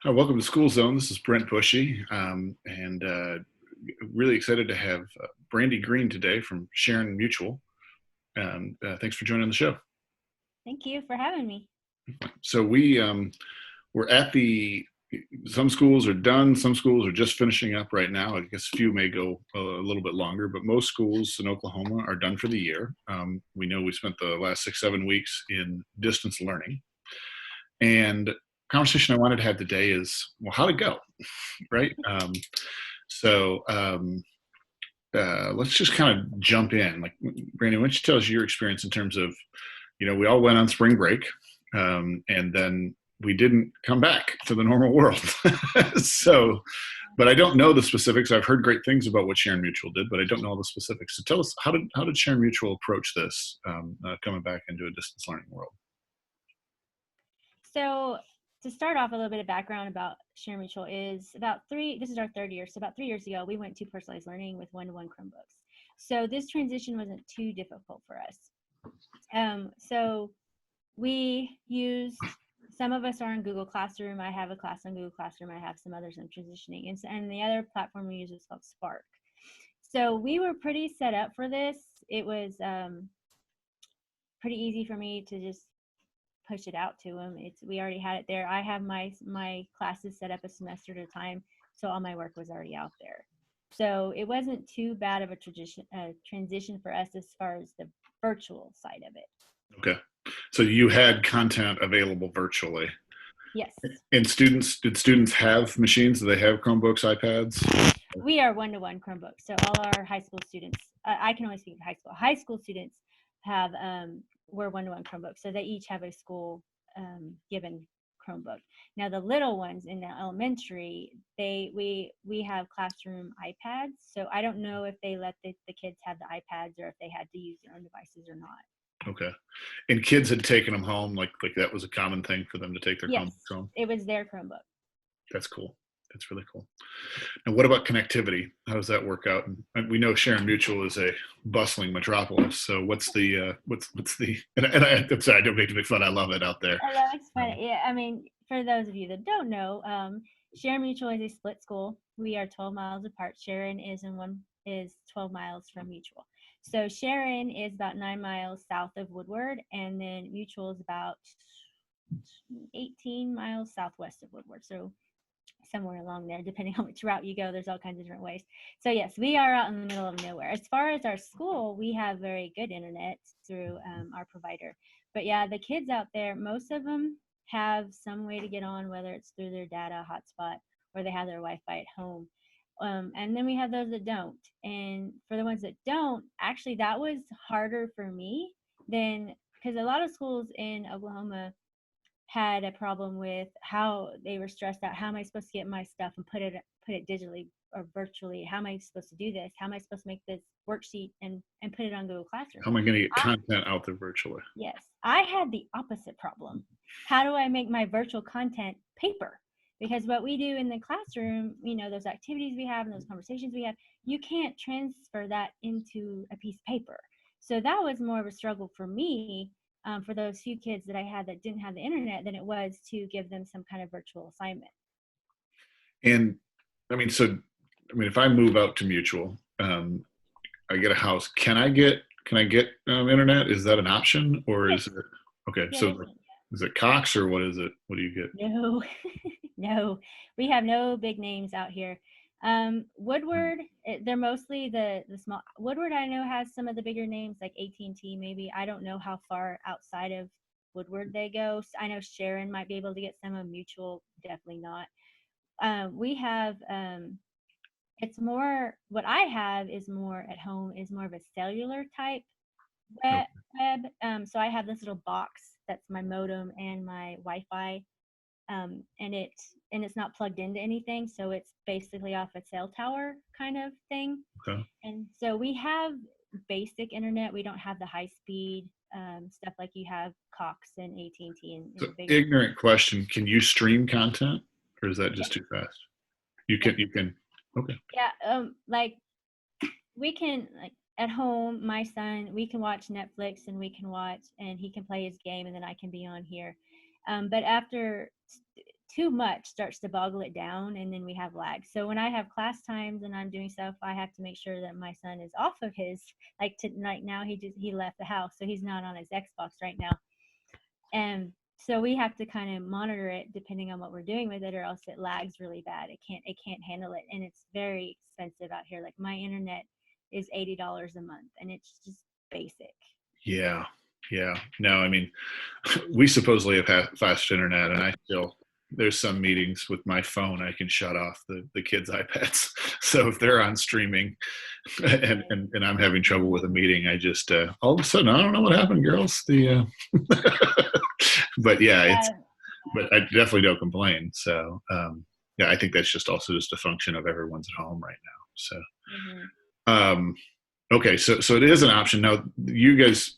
Hi, welcome to School Zone. This is Brent Bushy, and really excited to have Brandi Green today from Sharon-Mutual. Thanks for joining the show. Thank you for having me. So we're at some schools are done, some schools are just finishing up right now. I guess a few may go a little bit longer, but most schools in Oklahoma are done for the year. We know we spent the last 6-7 weeks in distance learning, and conversation I wanted to have today is, well, how'd it go, right? Let's just kind of jump in. Like, Brandi, why don't you tell us your experience in terms of, we all went on spring break, and then we didn't come back to the normal world. But I don't know the specifics. I've heard great things about what Sharon-Mutual did, but I don't know all the specifics. So tell us, how did Sharon-Mutual approach this, coming back into a distance learning world? So to start off, a little bit of background about ShareMutual is this is our third year. So about 3 years ago, we went to personalized learning with one-to-one Chromebooks. So this transition wasn't too difficult for us. So we used, some of us are in Google Classroom. I have a class on Google Classroom. I have some others I'm transitioning. And the other platform we use is called Spark. So we were pretty set up for this. It was pretty easy for me to just push it out to them. We already had it there. I have my classes set up a semester at a time, so all my work was already out there. So it wasn't too bad of a transition for us as far as the virtual side of it. Okay, so you had content available virtually. Yes. And did students have machines? Do they have Chromebooks, iPads? We are one-to-one Chromebooks. So all our high school students, I can only speak for high school. High school students have we're one-to-one Chromebooks, so they each have a school given Chromebook. Now the little ones in the elementary, we have classroom iPads. So I don't know if they let the kids have the iPads or if they had to use their own devices or not. Okay. And kids had taken them home, like that was a common thing for them to take their Chromebooks home? It was their Chromebook. That's cool. That's really cool. And what about connectivity? How does that work out? And we know Sharon-Mutual is a bustling metropolis. So what's the and I'm sorry, I don't make to make fun. I love it out there. I love it's fun. Yeah, I mean, for those of you that don't know, Sharon-Mutual is a split school. We are 12 miles apart. Sharon is 12 miles from Mutual. So Sharon is about 9 miles south of Woodward, and then Mutual is about 18 miles southwest of Woodward. So somewhere along there, depending on which route you go, there's all kinds of different ways. So yes, we are out in the middle of nowhere. As far as our school, we have very good internet through our provider. But yeah, the kids out there, most of them have some way to get on, whether it's through their data hotspot or they have their Wi-Fi at home. And then we have those that don't. And for the ones that don't, actually that was harder for me because a lot of schools in Oklahoma had a problem with how they were stressed out. How am I supposed to get my stuff and put it digitally or virtually? How am I supposed to do this? How am I supposed to make this worksheet and put it on Google Classroom? How am I going to get content out there virtually? Yes, I had the opposite problem. How do I make my virtual content paper? Because what we do in the classroom, those activities we have and those conversations we have, you can't transfer that into a piece of paper. So that was more of a struggle for me, for those few kids that I had that didn't have the internet, than it was to give them some kind of virtual assignment. And if I move out to Mutual, I get a house. Can I get internet? Is that an option, or is it okay? Yeah, so is it Cox or what is it? What do you get? No, no, we have no big names out here. Woodward, they're mostly the small. Woodward, I know, has some of the bigger names like AT&T maybe. I don't know how far outside of Woodward they go. I know Sharon might be able to get some of Mutual, definitely not. We have, it's more, what I have is more at home, is more of a cellular type web. So I have this little box that's my modem and my Wi-Fi. And it's not plugged into anything, so it's basically off a cell tower kind of thing. Okay. And so we have basic internet. We don't have the high speed stuff like you have Cox and AT&T. So ignorant question: can you stream content, or is that just too fast? You can. Okay. Yeah. Like we can, like at home, my son, we can watch Netflix and he can play his game, and then I can be on here. But after too much starts to boggle it down, and then we have lag. So when I have class times and I'm doing stuff, I have to make sure that my son is off of his, like tonight now he left the house, so he's not on his Xbox right now. And so we have to kind of monitor it depending on what we're doing with it, or else it lags really bad. It can't handle it, and it's very expensive out here. Like my internet is $80 a month, and it's just basic. Yeah. Yeah. No, I mean, we supposedly have fast internet, and I still, there's some meetings with my phone I can shut off the kids' iPads. So if they're on streaming and I'm having trouble with a meeting, I just all of a sudden, I don't know what happened, girls. The but yeah, it's, Yeah. but I definitely don't complain. So yeah, I think that's just also just a function of everyone's at home right now. So um, okay, so it is an option now. You guys,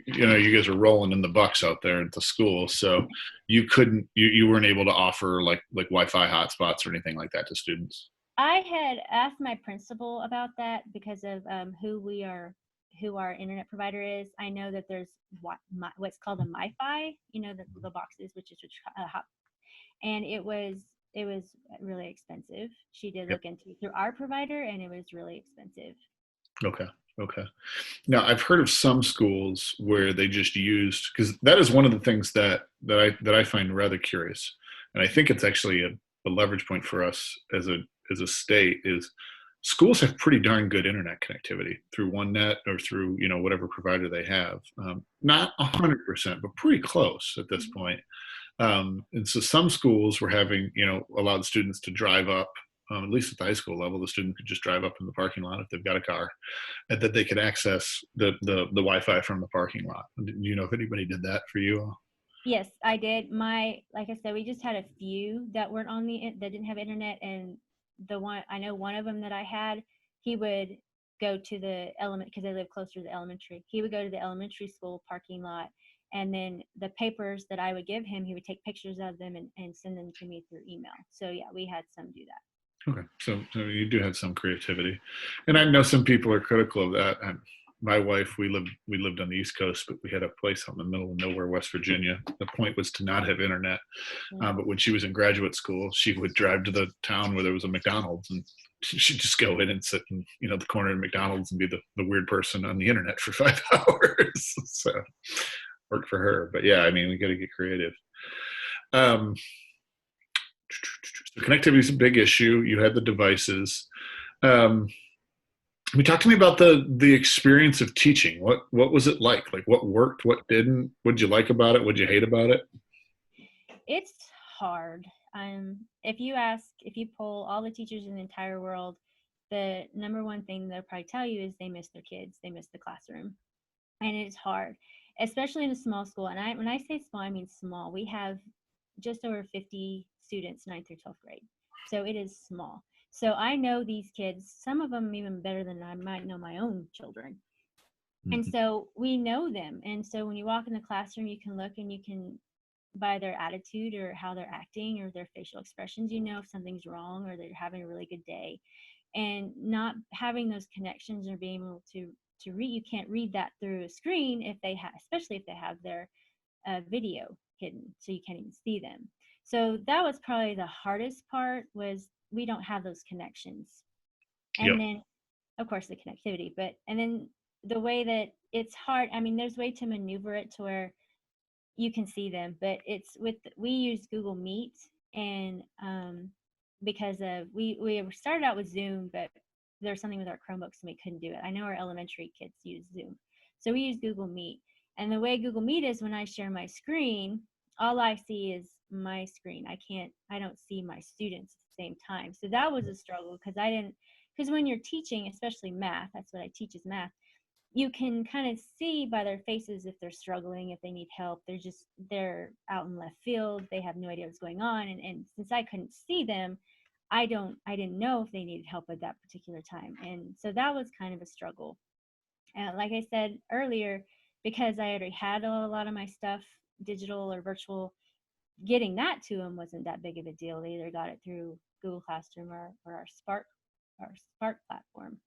you guys are rolling in the bucks out there at the school, so you couldn't, you weren't able to offer like Wi-Fi hotspots or anything like that to students. I had asked my principal about that because of who our internet provider is. I know that there's what's called a MiFi, the boxes, which is hot, and it was really expensive. She did Yep. look into it through our provider, and it was really expensive. Okay. Okay. Now I've heard of some schools where they just used, because that is one of the things that I find rather curious, and I think it's actually a leverage point for us as a state is schools have pretty darn good internet connectivity through OneNet or through whatever provider they have. Not 100%, but pretty close at this point. And so some schools were having allowed students to drive up. At least at the high school level, the student could just drive up in the parking lot if they've got a car, and that they could access the Wi-Fi from the parking lot. Do you know if anybody did that for you all? Yes, I did. Like I said, we just had a few that weren't that didn't have internet, and I know one of them that I had, he would go to the because they live closer to the elementary. He would go to the elementary school parking lot, and then the papers that I would give him, he would take pictures of them and send them to me through email. So yeah, we had some do that. Okay, so you do have some creativity, and I know some people are critical of that. And my wife, we lived on the East Coast, but we had a place out in the middle of nowhere, West Virginia. The point was to not have internet. But when she was in graduate school, she would drive to the town where there was a McDonald's, and she'd just go in and sit in the corner of McDonald's and be the weird person on the internet for 5 hours. So worked for her. But yeah, I mean, we got to get creative. So connectivity is a big issue. You had the devices. Talk to me about the experience of teaching. What was it like? Like what worked, what didn't? What did you like about it? What did you hate about it? It's hard. If you poll all the teachers in the entire world, the number one thing they'll probably tell you is they miss their kids, they miss the classroom, and it's hard, especially in a small school. And when I say small, I mean small. We have just over 50 students, 9th through 12th grade, so it is small. So I know these kids, some of them even better than I might know my own children. And so we know them. And so when you walk in the classroom, you can look and you can, by their attitude or how they're acting or their facial expressions, if something's wrong or they're having a really good day. And not having those connections or being able to read, you can't read that through a screen if they have, especially if they have their video hidden, so you can't even see them. So that was probably the hardest part, was we don't have those connections. And Yep. then of course the connectivity, and then the way that it's hard, I mean, there's a way to maneuver it to where you can see them, but we use Google Meet, and because of we started out with Zoom, but there's something with our Chromebooks and we couldn't do it. I know our elementary kids use Zoom, so we use Google Meet. And the way Google Meet is, when I share my screen, all I see is my screen. I don't see my students at the same time. So that was a struggle, because when you're teaching, especially math, that's what I teach, is math, you can kind of see by their faces if they're struggling, if they need help. They're out in left field, they have no idea what's going on. And since I couldn't see them, I didn't know if they needed help at that particular time. And so that was kind of a struggle. Like I said earlier, because I already had a lot of my stuff digital or virtual, getting that to them wasn't that big of a deal. They either got it through Google Classroom or our Spark platform.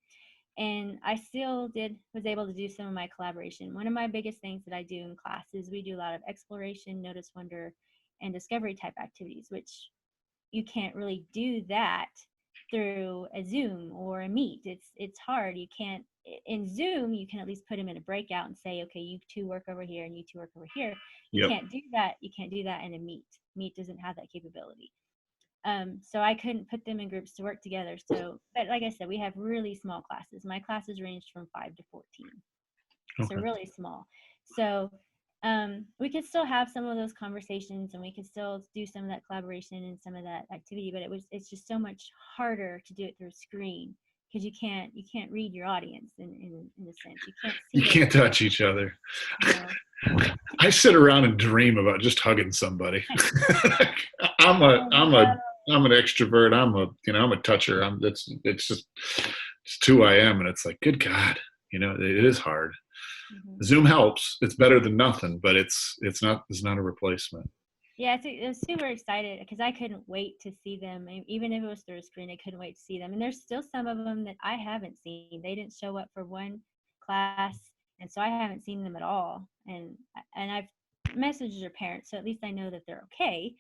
And I still was able to do some of my collaboration. One of my biggest things that I do in class is we do a lot of exploration, notice, wonder, and discovery type activities, which you can't really do that through a Zoom or a Meet. It's hard. You can't in Zoom. You can at least put them in a breakout and say, okay, you two work over here and you two work over here. You Yep. can't do that. You can't do that in a Meet. Meet doesn't have that capability. So I couldn't put them in groups to work together. So, but like I said, we have really small classes. My classes ranged from 5 to 14. So Okay. really small. So we could still have some of those conversations and we could still do some of that collaboration and some of that activity, but it's just so much harder to do it through a screen because you can't read your audience in a sense. You can't see. You can't touch each other. No. I sit around and dream about just hugging somebody. I'm an extrovert. I'm a toucher. It's who I am. And it's like, good God, it is hard. Mm-hmm. Zoom helps. It's better than nothing, but it's not a replacement. Yeah, I was super excited because I couldn't wait to see them. Even if it was through a screen, I couldn't wait to see them. And there's still some of them that I haven't seen. They didn't show up for one class, and so I haven't seen them at all. And I've messaged their parents, so at least I know that they're okay.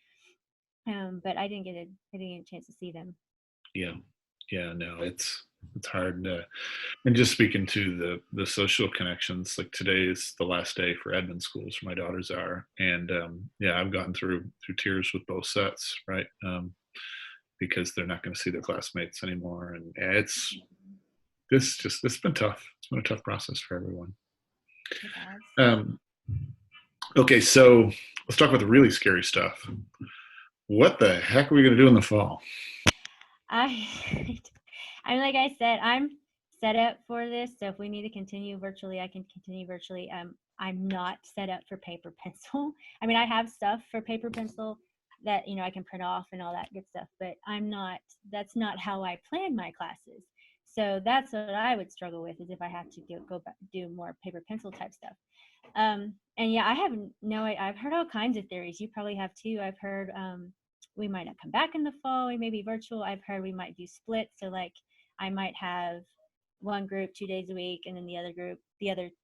But I didn't get a chance to see them. Yeah, no, it's hard. And just speaking to the social connections, like today is the last day for admin schools where my daughters are, and I've gone through tears with both sets, right? Because they're not going to see their classmates anymore, and it's been tough. It's been a tough process for everyone. Okay, so let's talk about the really scary stuff. What the heck are we going to do in the fall? Like I said, I'm set up for this. So if we need to continue virtually, I can continue virtually. I'm not set up for paper pencil. I mean, I have stuff for paper pencil that, I can print off and all that good stuff, but that's not how I plan my classes. So that's what I would struggle with, is if I have to go back, do more paper pencil type stuff. And yeah, I've heard all kinds of theories. You probably have too. I've heard, we might not come back in the fall. We may be virtual. I've heard we might do splits. So like I might have one group 2 days a week and then the other group,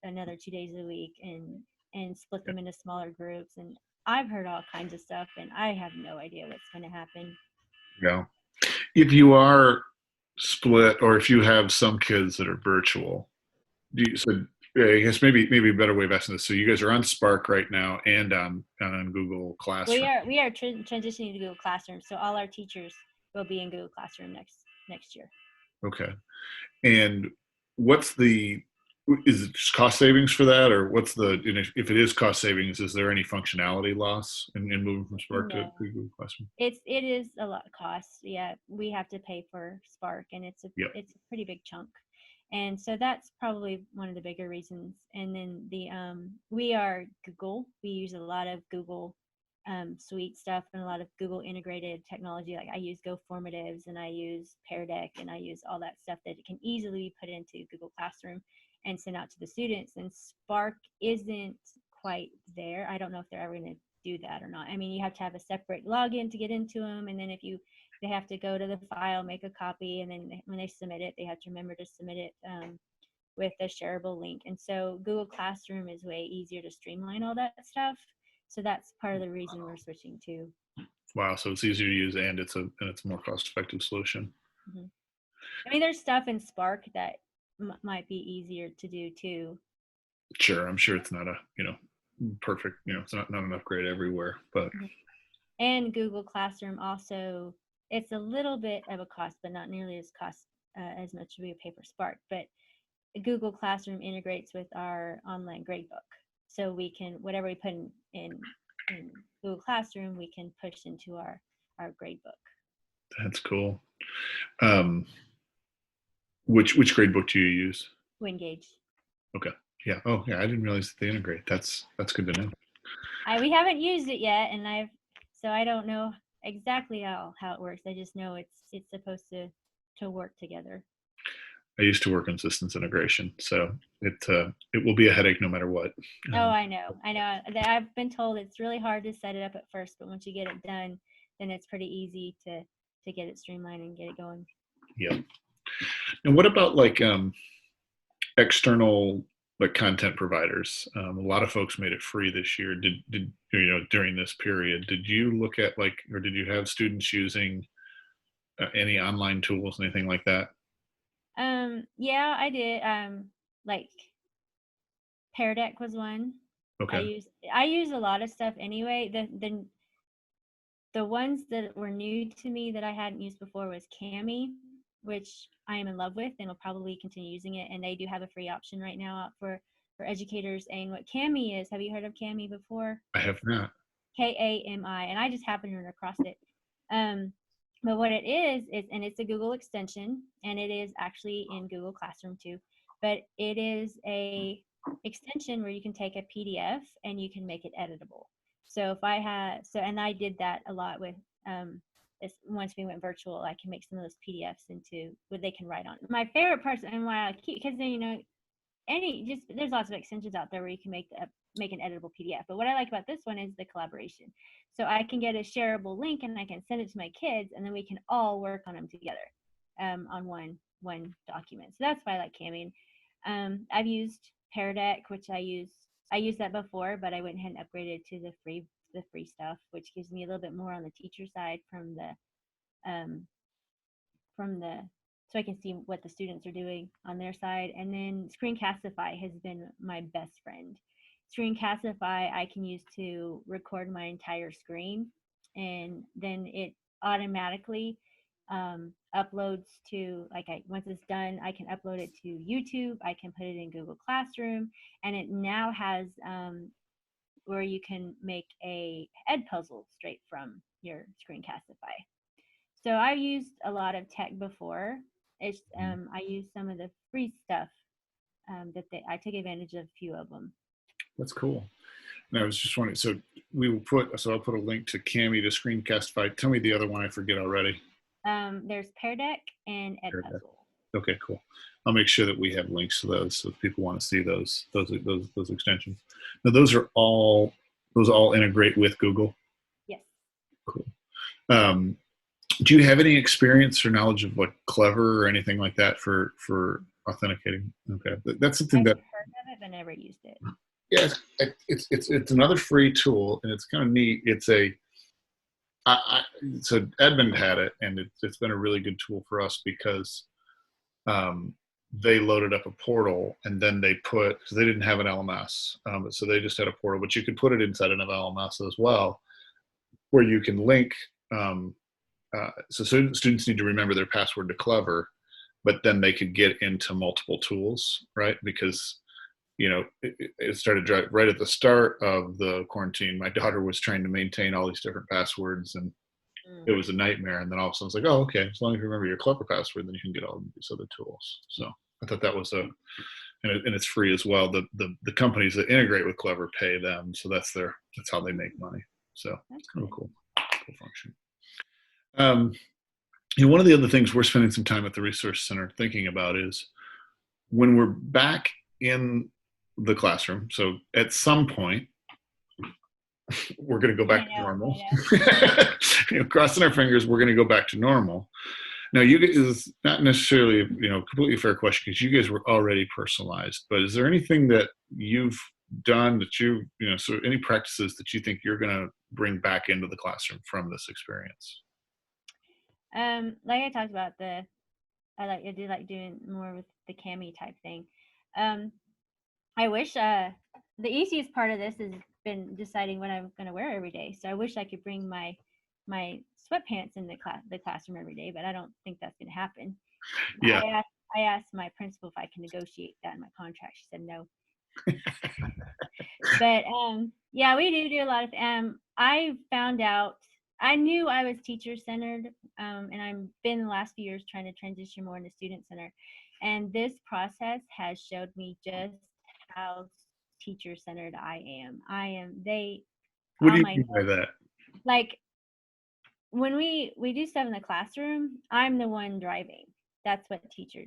another 2 days a week and split them into smaller groups. And I've heard all kinds of stuff and I have no idea what's going to happen. Yeah. If you are split or if you have some kids that are virtual, I guess maybe a better way of asking this. So you guys are on Spark right now and on Google Classroom. We are transitioning to Google Classroom, so all our teachers will be in Google Classroom next year. Okay, and is it just cost savings for that, or if it is cost savings, is there any functionality loss in moving from Spark to Google Classroom? It is a lot of cost. Yeah, we have to pay for Spark, and it's a pretty big chunk. And so that's probably one of the bigger reasons. And then we are Google. We use a lot of Google Suite stuff and a lot of Google integrated technology. Like I use GoFormatives and I use Pear Deck and I use all that stuff that can easily be put into Google Classroom and sent out to the students. And Spark isn't quite there. I don't know if they're ever going to do that or not. I mean, you have to have a separate login to get into them, and then they have to go to the file, make a copy, and then when they submit it, they have to remember to submit it with a shareable link. And so Google Classroom is way easier to streamline all that stuff. So that's part of the reason we're switching to. Wow, so it's easier to use and it's a more cost-effective solution. Mm-hmm. I mean, there's stuff in Spark that might be easier to do too. Sure, I'm sure it's not a perfect. It's not an upgrade everywhere, but. Mm-hmm. And Google Classroom also, it's a little bit of a cost, but not nearly as as much as a paper Spark. But Google Classroom integrates with our online gradebook, so we can whatever we put in Google Classroom, we can push into our gradebook. That's cool. Which gradebook do you use? WinGauge. Okay. Yeah. Oh, yeah. I didn't realize that they integrate. That's good to know. We haven't used it yet, and I don't know exactly how it works. I just know it's supposed to work together. I used to work in systems integration, so it will be a headache no matter what. Oh, I know. I've been told it's really hard to set it up at first, but once you get it done, then it's pretty easy to get it streamlined and get it going. Yeah. And what about like external but content providers. A lot of folks made it free this year. Did during this period? Did you look at or did you have students using any online tools, anything like that? Yeah, I did. Like Pear Deck was one. Okay. I use a lot of stuff anyway. The ones that were new to me that I hadn't used before was Cami, which I am in love with and will probably continue using it. And they do have a free option right now out for educators. And what Cami is, have you heard of Cami before? I have not. Kami, and I just happened to run across it. But what it is, and it's a Google extension, and it is actually in Google Classroom too. But it is a extension where you can take a PDF and you can make it editable. So if I had, and I did that a lot with, once we went virtual, I can make some of those PDFs into what they can write on. My favorite part, and why I keep, because then, there's lots of extensions out there where you can make an editable PDF. But what I like about this one is the collaboration. So I can get a shareable link and I can send it to my kids, and then we can all work on them together on one document. So that's why I like Cami. I've used Pear Deck, which I used that before, but I went ahead and upgraded to the free stuff, which gives me a little bit more on the teacher side from the so I can see what the students are doing on their side. And then Screencastify has been my best friend. Screencastify I can use to record my entire screen, and then it automatically uploads to, once it's done, I can upload it to YouTube, I can put it in Google Classroom, and it now has where you can make a ed puzzle straight from your Screencastify. So I've used a lot of tech before. I used some of the free stuff I took advantage of a few of them. That's cool. And I was just wondering, so I'll put a link to Cami, to Screencastify. Tell me the other one, I forget already. There's Pear Deck and Edpuzzle. Okay, cool. I'll make sure that we have links to those, so if people want to see those extensions. Now, those all integrate with Google? Yes. Cool. Do you have any experience or knowledge of Clever or anything like that for authenticating? Okay, that's something that I've heard of it, but never used it. Yeah, it's another free tool, and it's kind of neat. So Edmund had it, and it's been a really good tool for us because they loaded up a portal, and then because they didn't have an LMS, so they just had a portal, but you could put it inside an LMS as well, where you can link. So students need to remember their password to Clever, but then they could get into multiple tools, right? Because it started right at the start of the quarantine. My daughter was trying to maintain all these different passwords, and it was a nightmare. And then all of a sudden it's like, oh, okay, as long as you remember your Clever password, then you can get all of these other tools. So I thought that was and it's free as well. The companies that integrate with Clever pay them, so that's how they make money. So it's kind of a cool function. One of the other things we're spending some time at the Resource Center thinking about is when we're back in the classroom. So at some point, we're going to go back to normal. Crossing our fingers, we're going to go back to normal. Now, you guys, is not necessarily completely fair question because you guys were already personalized. But is there anything that you've done that so any practices that you think you're going to bring back into the classroom from this experience? Like I talked about, I do like doing more with the Cami type thing. I wish the easiest part of this has been deciding what I'm going to wear every day. So I wish I could bring my sweatpants in the classroom every day, but I don't think that's going to happen. Yeah. I asked my principal if I can negotiate that in my contract. She said no. But yeah, we do a lot of. I found out. I knew I was teacher centered, and I've been the last few years trying to transition more into student centered. And this process has showed me just how teacher centered I am. What do you mean by that? Like when we do stuff in the classroom, I'm the one driving. That's what teacher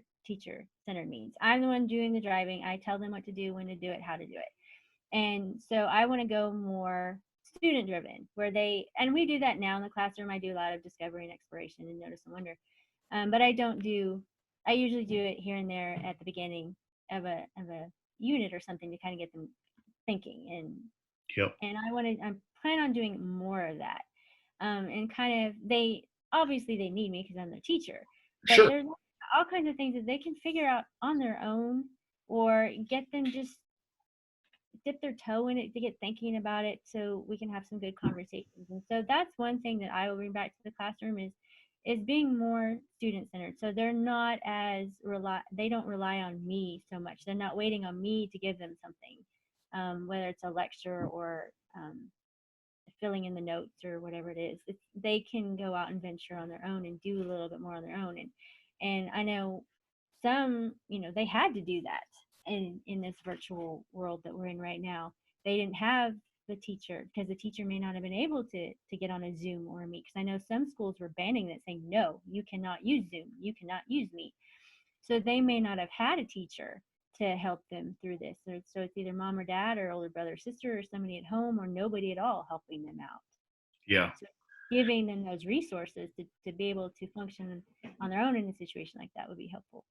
centered means. I'm the one doing the driving. I tell them what to do, when to do it, how to do it. And so I want to go more student driven, and we do that now in the classroom. I do a lot of discovery and exploration and notice and wonder. But I usually do it here and there at the beginning of a unit or something to kind of get them thinking. Yep. And I plan on doing more of that. And kind of, obviously they need me because I'm their teacher, but Sure. there's all kinds of things that they can figure out on their own, or get them just dip their toe in it to get thinking about it, so we can have some good conversations. And so that's one thing that I will bring back to the classroom is being more student centered. So they're not they don't rely on me so much. They're not waiting on me to give them something, whether it's a lecture or filling in the notes or whatever it is. They can go out and venture on their own and do a little bit more on their own. And I know some, they had to do that in this virtual world that we're in right now. They didn't have the teacher, because the teacher may not have been able to get on a Zoom or a Meet. Because I know some schools were banning that, saying, no, you cannot use Zoom, you cannot use Meet. So they may not have had a teacher to help them through this. So it's either mom or dad or older brother or sister or somebody at home, or nobody at all helping them out. Yeah. So giving them those resources to be able to function on their own in a situation like that would be helpful.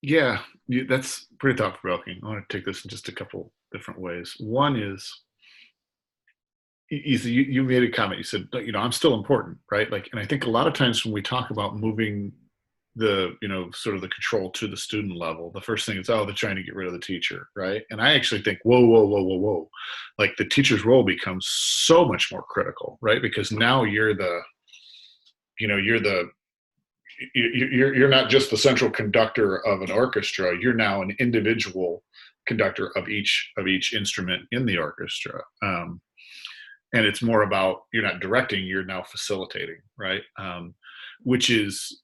Yeah, that's pretty thought-provoking. I want to take this in just a couple different ways. One is, you made a comment. You said, I'm still important, right? Like, and I think a lot of times when we talk about moving the, sort of the control to the student level, the first thing is, they're trying to get rid of the teacher, right? And I actually think, whoa. Like, the teacher's role becomes so much more critical, right? Because now you're not just the central conductor of an orchestra. You're now an individual conductor of each instrument in the orchestra. And it's more about, you're not directing, you're now facilitating, right? Which is,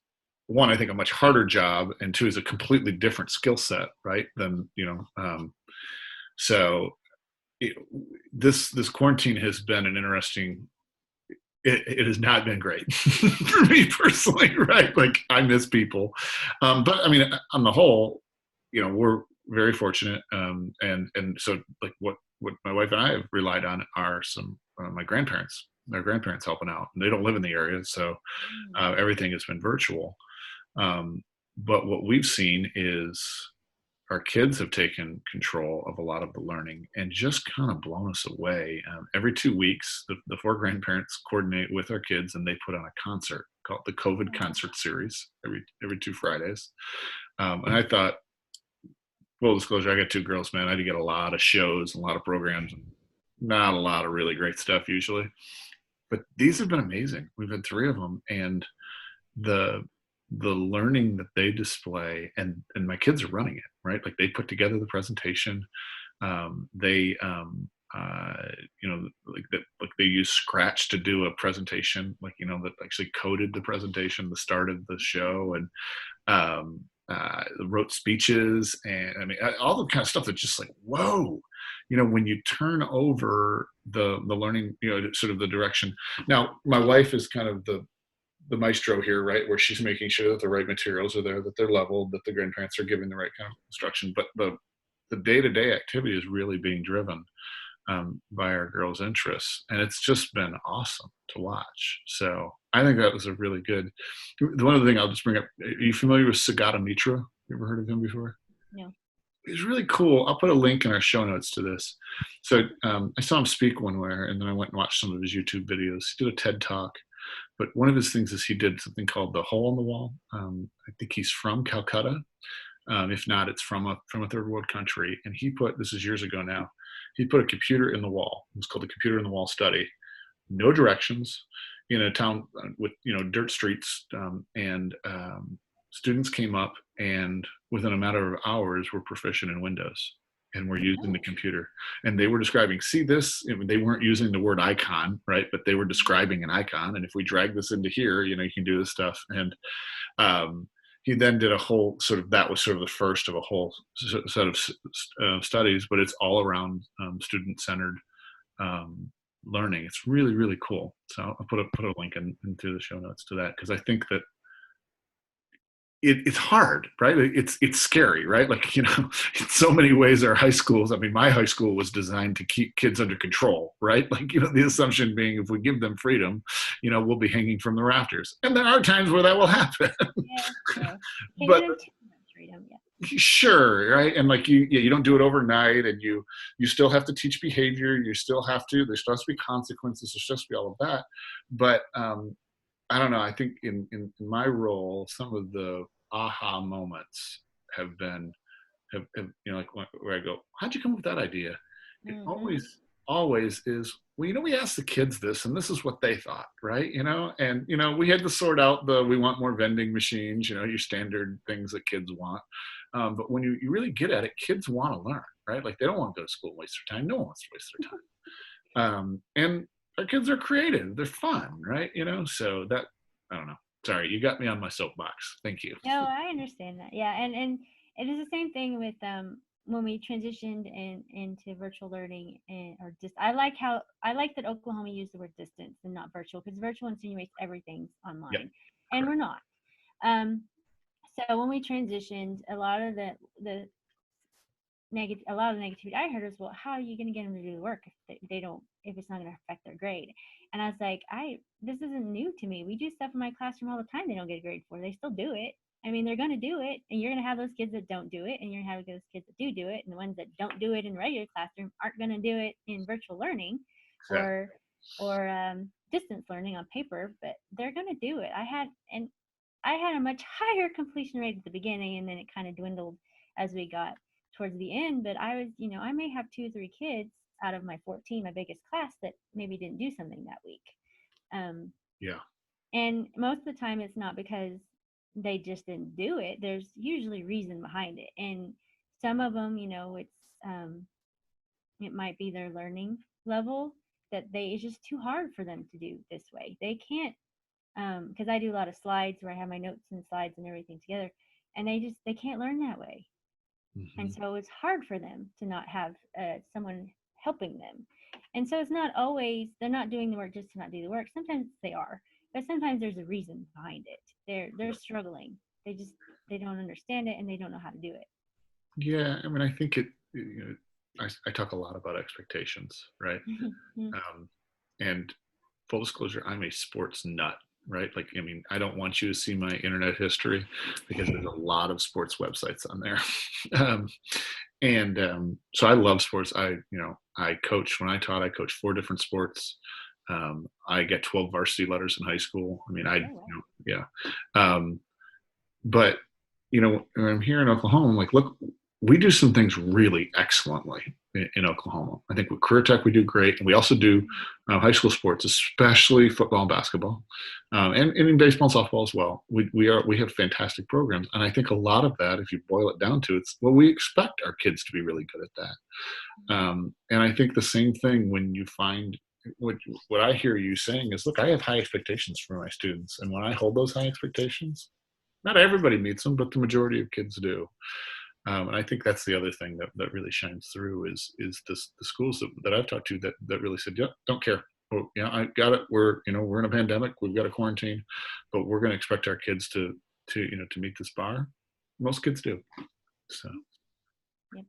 one, I think, a much harder job, and two, is a completely different skill set, right? Than, so this quarantine has been an interesting, it has not been great for me personally, right? Like, I miss people. But I mean, on the whole, we're very fortunate. And so, like, what my wife and I have relied on are some, my grandparents, their grandparents helping out. And they don't live in the area, so everything has been virtual. But what we've seen is our kids have taken control of a lot of the learning and just kind of blown us away. Every 2 weeks, the four grandparents coordinate with our kids, and they put on a concert called the COVID Concert Series every 2 Fridays. And I thought, full disclosure, I got 2 girls, man. I had to get a lot of shows, a lot of programs, and not a lot of really great stuff usually. But these have been amazing. We've had 3 of them, and the learning that they display, and my kids are running it, right? Like, they put together the presentation. They like they use Scratch to do a presentation, like, that actually coded the presentation, the start of the show, and wrote speeches, and I mean, all the kind of stuff that's just like, whoa, when you turn over the learning, sort of the direction. Now, my wife is kind of the maestro here, right? Where she's making sure that the right materials are there, that they're leveled, that the grandparents are giving the right kind of instruction. But the day-to-day activity is really being driven by our girls' interests. And it's just been awesome to watch. So I think that was a really good, one other thing I'll just bring up. Are you familiar with Sagata Mitra? You ever heard of him before? No. He's really cool. I'll put a link in our show notes to this. So I saw him speak one where, and then I went and watched some of his YouTube videos. He did a TED Talk. But one of his things is he did something called the hole in the wall. I think he's from Calcutta. If not, it's from a third world country. And he put, this is years ago now, he put a computer in the wall. It was called the Computer in the Wall Study. No directions, in a town with, dirt streets. And students came up, and within a matter of hours were proficient in Windows and were using the computer. And they were describing, see this, they weren't using the word icon, right? But they were describing an icon. And if we drag this into here, you can do this stuff. And he then did a whole that was sort of the first of a whole set of studies, but it's all around student-centered learning. It's really, really cool. So I'll put a link into the show notes to that, because I think that it's hard, right? It's scary, right? Like, in so many ways, our high schools, I mean, my high school was designed to keep kids under control, right? Like, the assumption being, if we give them freedom, we'll be hanging from the rafters. And there are times where that will happen. Yeah. But freedom, Sure, right? And like you don't do it overnight, and you still have to teach behavior. You still have to. There still has to be consequences. There's supposed to be all of that. But I don't know. I think in my role, some of the aha moments have been have like where I go, how'd you come up with that idea? It Mm-hmm. always is, well, we asked the kids this and this is what they thought, right? And we had to sort out we want more vending machines, your standard things that kids want. But when you really get at it, kids want to learn, right? Like they don't want to go to school and waste their time. No one wants to waste their time. And our kids are creative. They're fun, right? So that, I don't know. Sorry, you got me on my soapbox. Thank you. No, I understand that. Yeah, and it is the same thing with when we transitioned into virtual learning and or just I like that Oklahoma used the word distance and not virtual, because virtual insinuates everything's Yep. online, and we're Correct. not. Um, so when we transitioned, a lot of the negative a lot of the negativity I heard was, well, how are you going to get them to do the work if they don't, if it's not going to affect their grade? And I was like, this isn't new to me. We do stuff in my classroom all the time they don't get a grade for. They still do it. I mean, they're going to do it, and you're going to have those kids that don't do it, and you're going to have those kids that do it, and the ones that don't do it in regular classroom aren't going to do it in virtual learning Exactly. or distance learning on paper, but they're going to do it. I had a much higher completion rate at the beginning, and then it kind of dwindled as we got towards the end. But I was, I may have 2 or 3 kids out of my 14, my biggest class, that maybe didn't do something that week. Um, Yeah. and most of the time, it's not because they just didn't do it. There's usually reason behind it, and some of them, it might be their learning level that it's just too hard for them to do this way. They can't, because I do a lot of slides where I have my notes and slides and everything together, and they can't learn that way. And Hmm. so it's hard for them to not have someone helping them. And so it's not always they're not doing the work just to not do the work. Sometimes they are, but sometimes there's a reason behind it. They're struggling. They don't understand it, and they don't know how to do it. Yeah, I mean, I think I talk a lot about expectations, right? Um, and full disclosure, I'm a sports nut, right? Like, I mean, I don't want you to see my internet history because there's a lot of sports websites on there. um, and so I love sports. I coach when I coach 4 different sports. I get 12 varsity letters in high school. I mean, Oh wow. yeah. Um, but when I'm here in Oklahoma, I'm like, look, we do some things really excellently in Oklahoma. I think with career tech we do great, and we also do high school sports, especially football and basketball, and in baseball and softball as well. We have fantastic programs, and I think a lot of that, if you boil it down to, it's well, we expect our kids to be really good at that. And I think the same thing when you find what I hear you saying is, look, I have high expectations for my students, and when I hold those high expectations, not everybody meets them, but the majority of kids do. And I think that's the other thing that really shines through is the schools that I've talked to that really said, yeah, don't care. Oh, yeah, I got it. We're in a pandemic. We've got a quarantine, but we're going to expect our kids to meet this bar. Most kids do. So Yep.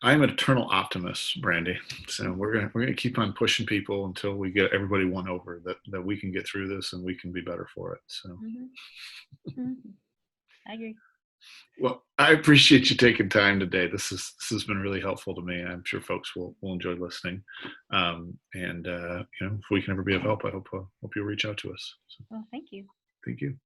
I'm an eternal optimist, Brandi. So we're gonna keep on pushing people until we get everybody won over that we can get through this and we can be better for it. So. Mm-hmm. Mm-hmm. I agree. Well, I appreciate you taking time today. This has been really helpful to me. I'm sure folks will enjoy listening. And if we can ever be of help, I hope you'll reach out to us. So, Well, thank you. thank you.